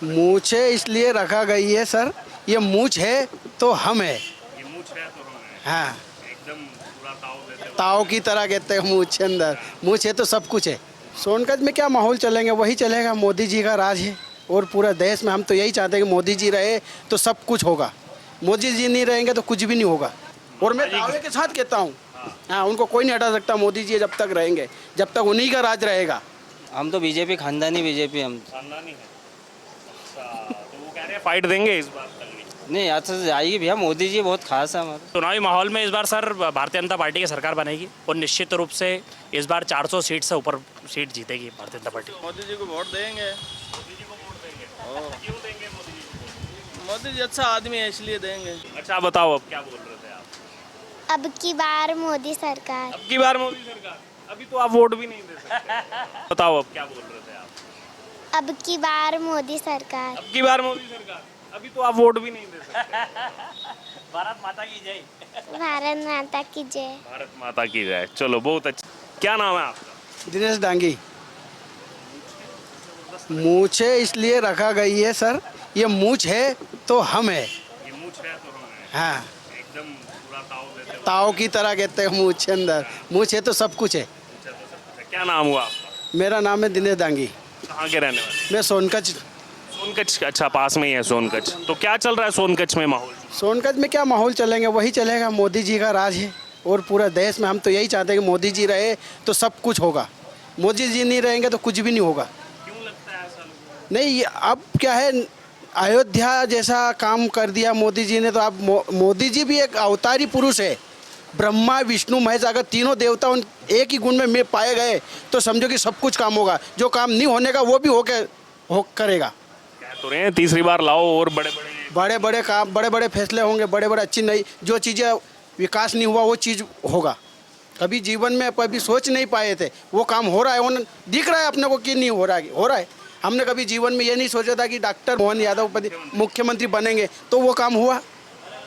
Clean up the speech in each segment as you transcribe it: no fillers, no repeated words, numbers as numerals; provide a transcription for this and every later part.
मूछे इसलिए रखा गई है सर, ये मूछ है तो हम है। ये मूछ है तो हम हैं। हाँ, एकदम पूरा ताव देते हो। ताव की तरह कहते हैं मूछ अंदर, मूछ है तो सब कुछ है। सोनकत में क्या माहौल चलेंगे, वही चलेगा, मोदी जी का राज है और पूरा देश में हम तो यही चाहते हैं कि मोदी जी रहे तो सब कुछ होगा, मोदी जी नहीं रहेंगे तो कुछ भी नहीं होगा। और मैं दावे के साथ कहता हूँ, हाँ, उनको कोई नहीं हटा सकता, मोदी जी जब तक रहेंगे, जब तक उन्हीं का राज रहेगा। हम तो बीजेपी, खानदानी बीजेपी हम। खानदानी है। अच्छा, तो वो कह रहे हैं फाइट देंगे इस बार तक नहीं। नहीं, आज से आएगी भैया, मोदी जी बहुत खास है हमारे। चुनावी माहौल में इस बार सर भारतीय जनता पार्टी की सरकार बनेगी और निश्चित रूप से इस बार 400 सीट से ऊपर सीट जीतेगी भारतीय जनता पार्टी। मोदी जी को वोट देंगे। मोदी जी को वोट देंगे। क्यों देंगे मोदी जी को? मोदी जी अच्छा आदमी है इसलिए देंगे। अच्छा बताओ, अब क्या बोल रहे थे आप? अब की बार मोदी सरकार। अब की बार मोदी सरकार। अभी तो आप वोट भी नहीं दे सकते। बताओ, अब क्या बोल रहे थे आप? अब की बार मोदी सरकार। अब की बार मोदी सरकार। अभी तो आप वोट भी नहीं दे सकते। भारत माता की जय। भारत माता की जय। भारत माता की जय। चलो, बहुत अच्छा। क्या नाम है आपका? दिनेश डांगी। मूछे इसलिए रखा गई है सर, ये मूछ है तो हम है। ये मूछ है तो हम हैं। हाँ, एकदम पूरा ताव देते हो। ताव की तरह कहते हैं मूछ अंदर, मूछ है तो सब कुछ है। अच्छा, तो सब कुछ है। क्या नाम हुआ आपका? मेरा नाम है दिनेश डांगी, कहाँ के रहने वाले? मैं सोनकच। सोनकच्छ। अच्छा, पास में ही है सोनकच्छ। तो क्या चल रहा है सोनकच्छ में माहौल? सोनकत में क्या माहौल चलेंगे, वही चलेगा, मोदी जी का राज है और पूरा देश में हम तो यही चाहते हैं कि मोदी जी रहे तो सब कुछ होगा, मोदी जी नहीं रहेंगे तो कुछ भी नहीं होगा। क्यों लगता है ऐसा? नहीं, ये अब क्या है, अयोध्या जैसा काम कर दिया मोदी जी ने, तो अब मोदी जी भी एक अवतारी पुरुष है। ब्रह्मा विष्णु महेश, अगर तीनों देवता उन एक ही गुण में पाए गए तो समझो कि सब कुछ काम होगा, जो काम नहीं होने का वो भी हो करेगा। कह तो रहे हैं तीसरी बार लाओ और बड़े बड़े बड़े बड़े काम, बड़े बड़े फैसले होंगे, बड़े बड़े अच्छी नई जो चीज़ें विकास नहीं हुआ वो चीज़ होगा। कभी जीवन में कभी सोच नहीं पाए थे, वो काम हो रहा है, उन दिख रहा है अपने को कि नहीं हो रहा है, हो रहा है। हमने कभी जीवन में ये नहीं सोचा था कि डॉक्टर मोहन यादव मुख्यमंत्री बनेंगे, तो वो काम हुआ।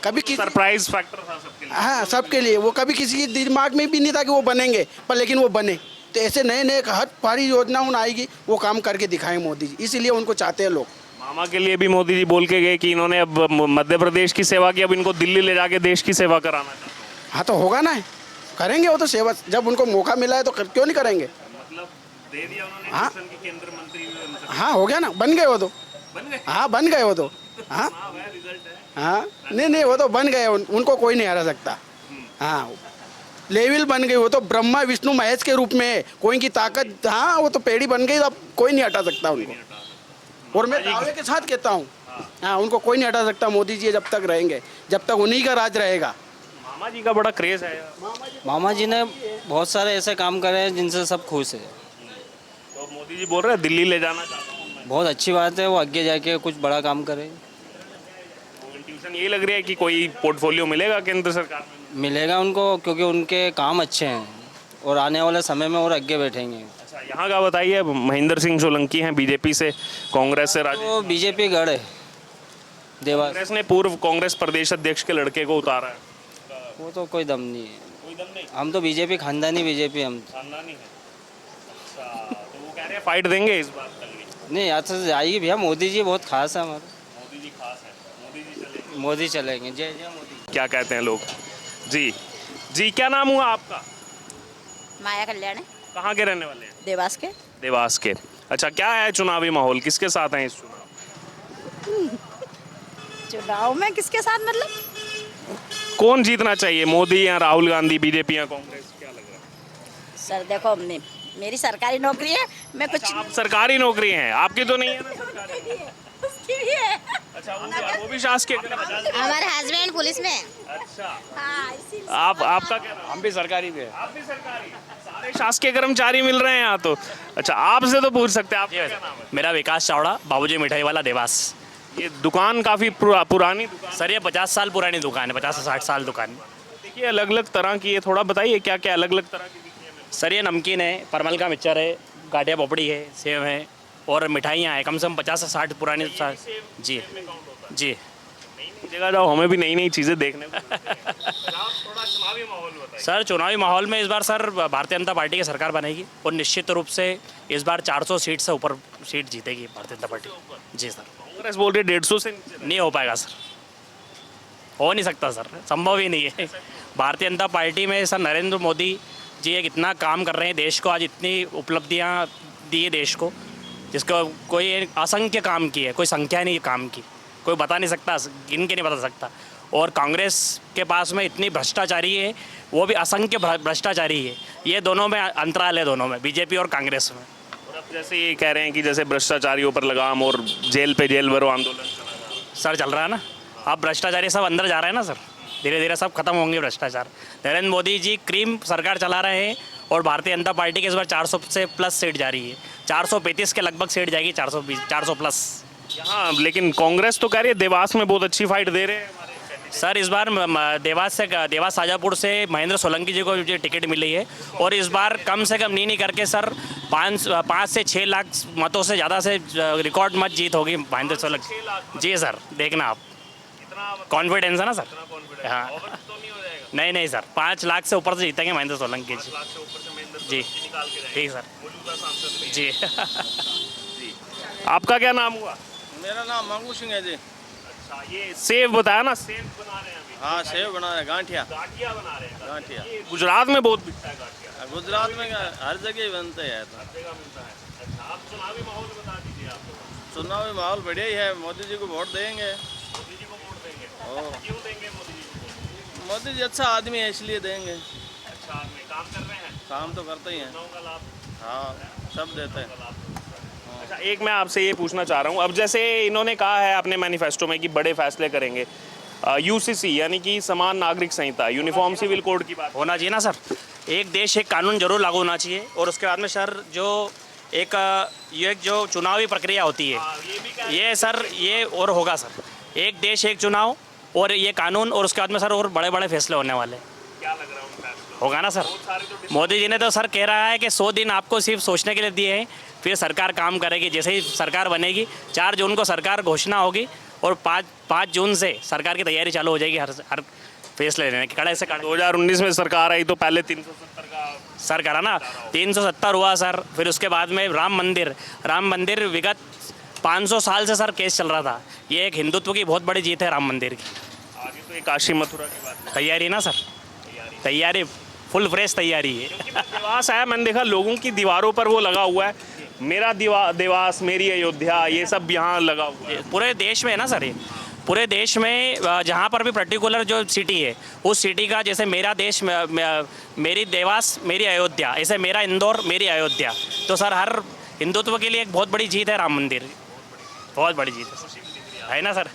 कभी किसी, सरप्राइज फैक्टर था सबके लिए। हाँ, सबके लिए, वो कभी किसी के दिमाग में भी नहीं था कि वो बनेंगे, पर लेकिन वो बने। तो ऐसे नए नए हर सारी योजना उन आएगी, वो काम करके दिखाएं मोदी जी, इसीलिए उनको चाहते हैं लोग। मामा के लिए भी मोदी जी बोल के गए कि इन्होंने अब मध्य प्रदेश की सेवा की, अब इनको दिल्ली ले जाके देश की सेवा कराना चाहते हैं। हाँ, तो होगा ना, करेंगे वो तो सेवा, जब उनको मौका मिला है तो क्यों नहीं करेंगे। मतलब दे दिया उन्होंने हाँ। शासन की केंद्र मंत्री हुए उनसे। हाँ, हो गया ना, बन गए वो तो। बन गए। हाँ, बन गए वो तो। हाँ, हाँ, वह रिजल्ट है। हाँ, नहीं नहीं, वो तो बन गए, उनको कोई नहीं हरा सकता। हाँ, लेवल बन गई वो तो, ब्रह्मा विष्णु महेश के रूप में है, कोई की ताकत, हाँ, वो तो पेड़ी बन गई, अब कोई नहीं हटा सकता उनको। और मैं दावे के साथ कहता हूँ, हाँ, उनको कोई नहीं हटा सकता, मोदी जी जब तक रहेंगे, जब तक उन्हीं का राज रहेगा। मामा जी का बड़ा क्रेज है। मामा जी ने बहुत सारे ऐसे काम करे हैं जिनसे सब खुश है। तो मोदी जी बोल रहे हैं दिल्ली ले जाना चाहता हूँ मैं। बहुत अच्छी बात है, वो आगे जाके कुछ बड़ा काम करे। इंट्यूशन यही लग रही है कि कोई पोर्टफोलियो मिलेगा केंद्र सरकार में। मिलेगा उनको, क्योंकि उनके काम अच्छे हैं और आने वाले समय में और आगे बैठेंगे। अच्छा, यहाँ का बताइए। महेंद्र सिंह सोलंकी हैं बीजेपी से, कांग्रेस से तो बीजेपी गढ़ है देवास। कांग्रेस ने पूर्व कांग्रेस प्रदेश अध्यक्ष के लड़के को उतारा है। वो तो कोई दम नहीं है। कोई दम नहीं। हम तो बीजेपी, खानदानी बीजेपी हम। खानदानी है। अच्छा, तो वो कह रहे हैं फाइट देंगे इस बार तक नहीं। नहीं, आज से आएगी भैया, मोदी जी बहुत खास है हमारे। मोदी जी खास है। मोदी जी चलेंगे। मोदी चलेंगे, जय जय मोदी। क्या कहते हैं लोग? जी जी, क्या नाम हुआ आपका? माया कल्याण है, कहाँ के रहने वाले हैं? देवास के। देवास के। अच्छा, क्या है चुनावी माहौल, किसके साथ हैं इस चुनाव? चुनाव में किसके साथ मतलब? कौन जीतना चाहिए, मोदी या राहुल गांधी, बीजेपी या कांग्रेस, क्या लग रहा है? सर देखो, हमने मेरी सरकारी नौकरी है, मैं कुछ आप सरकारी नौकरी है, आपकी तो नहीं है ना सरकारी? उसकी भी है। अच्छा, वो भी शासकीय। हमारे हस्बैंड पुलिस में। अच्छा, हाँ, इसीलिए। आपका क्या नाम? हम भी सरकारी भी है। आप भी सरकारी? सारे शासकीय कर्मचारी मिल रहे हैं यहाँ तो। अच्छा, आपसे तो पूछ सकते हैं, आपका क्या नाम है? मेरा विकास चावड़ा, बाबूजी मिठाई वाला, देवास। ये दुकान काफी पुरानी दुकान। सर ये 50 साल पुरानी दुकान है, 50 से 60 साल दुकान। देखिए, अलग अलग तरह की, ये थोड़ा बताइए क्या क्या अलग अलग तरह की दिखती है मेरे सर ये नमकीन है, परमल का मिक्सचर है, गाठिया पोपड़ी है, सेव है और मिठाइयाँ हैं, कम से कम 50 से 60 पुरानी। जी जी। को। जगह जाओ, हमें भी नई नई चीज़ें देखने को मिलती हैं। आप थोड़ा चुनावी माहौल बताइए। सर चुनावी माहौल में इस बार सर भारतीय जनता पार्टी की सरकार बनेगी और निश्चित रूप से इस बार 400 सीट से ऊपर सीट जीतेगी भारतीय जनता पार्टी। जी सर। कांग्रेस बोल रही है 150 से नीचे। नहीं हो पाएगा सर, हो नहीं सकता सर, संभव ही नहीं है। भारतीय जनता पार्टी में सर नरेंद्र मोदी जी एक इतना काम कर रहे हैं, देश को आज इतनी उपलब्धियां दी है देश को, जिसको कोई एक असंख्य काम की है, कोई संख्या नहीं काम की, कोई बता नहीं सकता, गिन के नहीं बता सकता। और कांग्रेस के पास में इतनी भ्रष्टाचारी है, वो भी असंख्य भ्रष्टाचारी है। ये दोनों में अंतराल है, दोनों में, बीजेपी और कांग्रेस में। और अब जैसे ये कह रहे हैं कि जैसे भ्रष्टाचारियों पर लगाम और जेल पे जेल भरो आंदोलन चला। सर चल रहा है ना, अब भ्रष्टाचारी सब अंदर जा रहे हैं ना सर, धीरे धीरे सब खत्म होंगे भ्रष्टाचार। नरेंद्र मोदी जी क्रीम सरकार चला रहे हैं और भारतीय जनता पार्टी के इस बार 400 से प्लस सीट जा रही है, 435 के लगभग सीट जाएगी, 400 प्लस। यहाँ लेकिन कांग्रेस तो कह रही है देवास में बहुत अच्छी फाइट दे रहे हैं हमारे कैंडिडेट। सर इस बार देवास शाजापुर से महेंद्र सोलंकी जी को जो टिकट मिली है, और इस बार कम से कम नहीं करके सर 5 से 6 लाख मतों से ज़्यादा से रिकॉर्ड मत जीत होगी महेंद्र सोलंकी जी। सर देखना आप, कॉन्फिडेंस है ना सर। हाँ नहीं सर, 5 लाख से ऊपर से जीतेंगे महेंद्र सोलंकी जी। जी ठीक सर जी। आपका क्या नाम हुआ? मेरा नाम मंगू सिंह है जी। अच्छा, ये सेव बताया ना, सेव बना रहे हैं अभी। हाँ सेव बना रहे हैं, गांठिया गाठिया बना रहे हैं। गांठिया। ये गुजरात में बहुत बिकता है गाठिया। गुजरात में क्या, हर जगह ही बनते हैं। तो जगह मिलता है। अच्छा, आप चुनावी माहौल बता दीजिए आप। चुनावी माहौल बढ़िया ही है, मोदी जी को वोट देंगे। मोदी जी को वोट देंगे। ओ। क्यों देंगे मोदी जी को वोट? मोदी जी अच्छा आदमी है इसलिए देंगे। अच्छा आदमी, काम कर रहे हैं, काम तो करते ही हैं। योजनाओं का लाभ। हाँ सब देते हैं। अच्छा, एक मैं आपसे ये पूछना चाह रहा हूँ, अब जैसे इन्होंने कहा है अपने मैनिफेस्टो में कि बड़े फैसले करेंगे, यूसीसी यानी कि समान नागरिक संहिता, यूनिफॉर्म सिविल कोड की बात होना चाहिए ना सर, एक देश एक कानून जरूर लागू होना चाहिए। और उसके बाद में सर जो ये जो चुनावी प्रक्रिया होती है, ये सर ये और होगा सर, एक देश एक चुनाव और ये कानून, और उसके बाद में सर और बड़े बड़े फैसले होने वाले हैं। क्या लग रहा है उन फैसलों? होगा ना सर। मोदी जी ने तो सर कह रहा है कि 100 दिन आपको सिर्फ सोचने के लिए दिए हैं, फिर सरकार काम करेगी। जैसे ही सरकार बनेगी 4 जून को सरकार घोषणा होगी, और 5 जून से सरकार की तैयारी चालू हो जाएगी हर फैसले लेने की, कड़े से कड़े। 2019 में सरकार आई तो पहले 370 का सर करा ना, 370 हुआ सर। फिर उसके बाद में राम मंदिर विगत 500 साल से सर केस चल रहा था। ये एक हिंदुत्व की बहुत बड़ी जीत है राम मंदिर की। आगे तो ये काशी मथुरा की बात है। तैयारी ना सर, तैयारी फुल फ्रेश तैयारी है। देवास आया, मैंने देखा लोगों की दीवारों पर वो लगा हुआ है, मेरा देवास मेरी अयोध्या, ये सब यहाँ लगा हुआ है। पूरे देश में है ना सर, ये पूरे देश में जहाँ पर भी पर्टिकुलर जो सिटी है, उस सिटी का, जैसे मेरा देश मेरी देवास मेरी अयोध्या, ऐसे मेरा इंदौर मेरी अयोध्या। तो सर हर हिंदुत्व के लिए एक बहुत बड़ी जीत है राम मंदिर, बहुत बड़ी जीत है ना सर।